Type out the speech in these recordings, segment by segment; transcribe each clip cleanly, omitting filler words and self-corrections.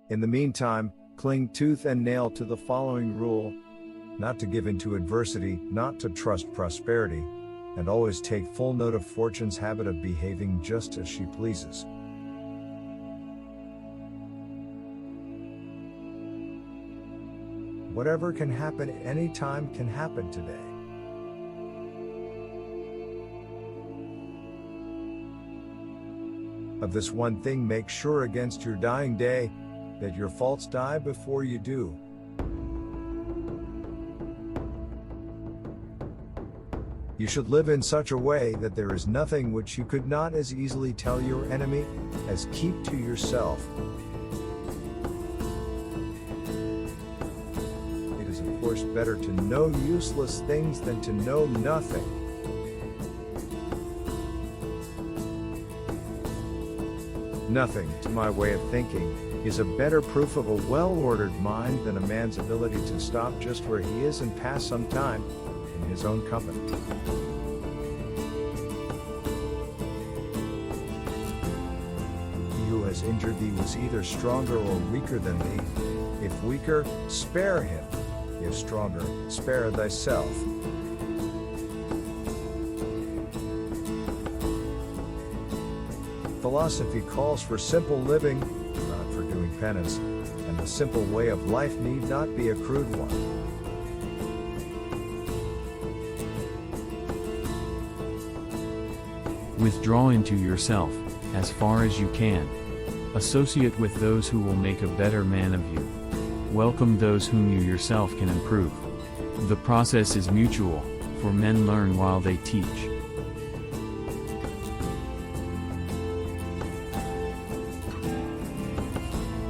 In the meantime, cling tooth and nail to the following rule: not to give in to adversity, not to trust prosperity, and always take full note of fortune's habit of behaving just as she pleases. Whatever can happen any time can happen today. Of this one thing make sure against your dying day, that your faults die before you do. You should live in such a way that there is nothing which you could not as easily tell your enemy as keep to yourself. It is of course better to know useless things than to know nothing. Nothing, to my way of thinking, is a better proof of a well-ordered mind than a man's ability to stop just where he is and pass some time in his own company. He who has injured thee was either stronger or weaker than thee. If weaker, spare him. If stronger, spare thyself. Philosophy calls for simple living, not for doing penance, and the simple way of life need not be a crude one. Withdraw into yourself, as far as you can. Associate with those who will make a better man of you. Welcome those whom you yourself can improve. The process is mutual, for men learn while they teach.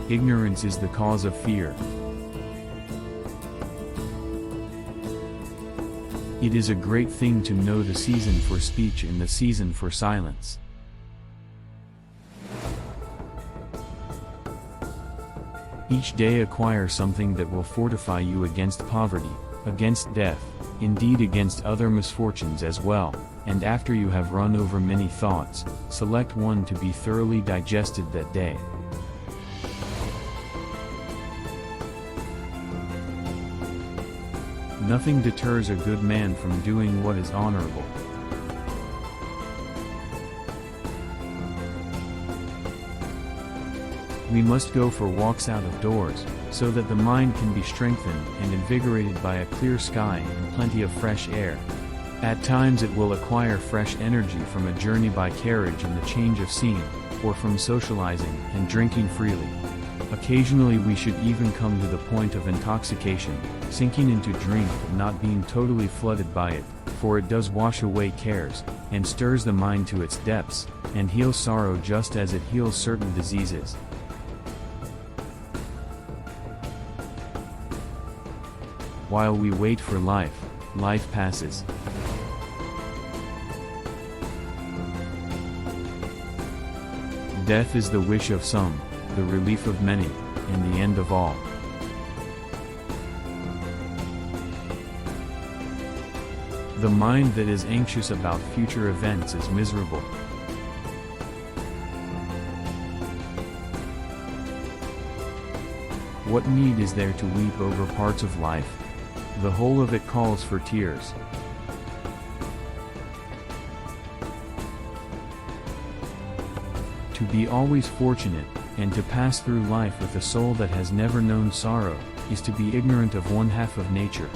Ignorance is the cause of fear. It is a great thing to know the season for speech and the season for silence. Each day acquire something that will fortify you against poverty, against death, indeed against other misfortunes as well, and after you have run over many thoughts, select one to be thoroughly digested that day. Nothing deters a good man from doing what is honorable. We must go for walks out of doors, so that the mind can be strengthened and invigorated by a clear sky and plenty of fresh air. At times it will acquire fresh energy from a journey by carriage and the change of scene, or from socializing and drinking freely. Occasionally we should even come to the point of intoxication, sinking into drink but not being totally flooded by it, for it does wash away cares, and stirs the mind to its depths, and heals sorrow just as it heals certain diseases. While we wait for life, life passes. Death is the wish of some, the relief of many, and the end of all. The mind that is anxious about future events is miserable. What need is there to weep over parts of life? The whole of it calls for tears. To be always fortunate, and to pass through life with a soul that has never known sorrow, is to be ignorant of one half of nature.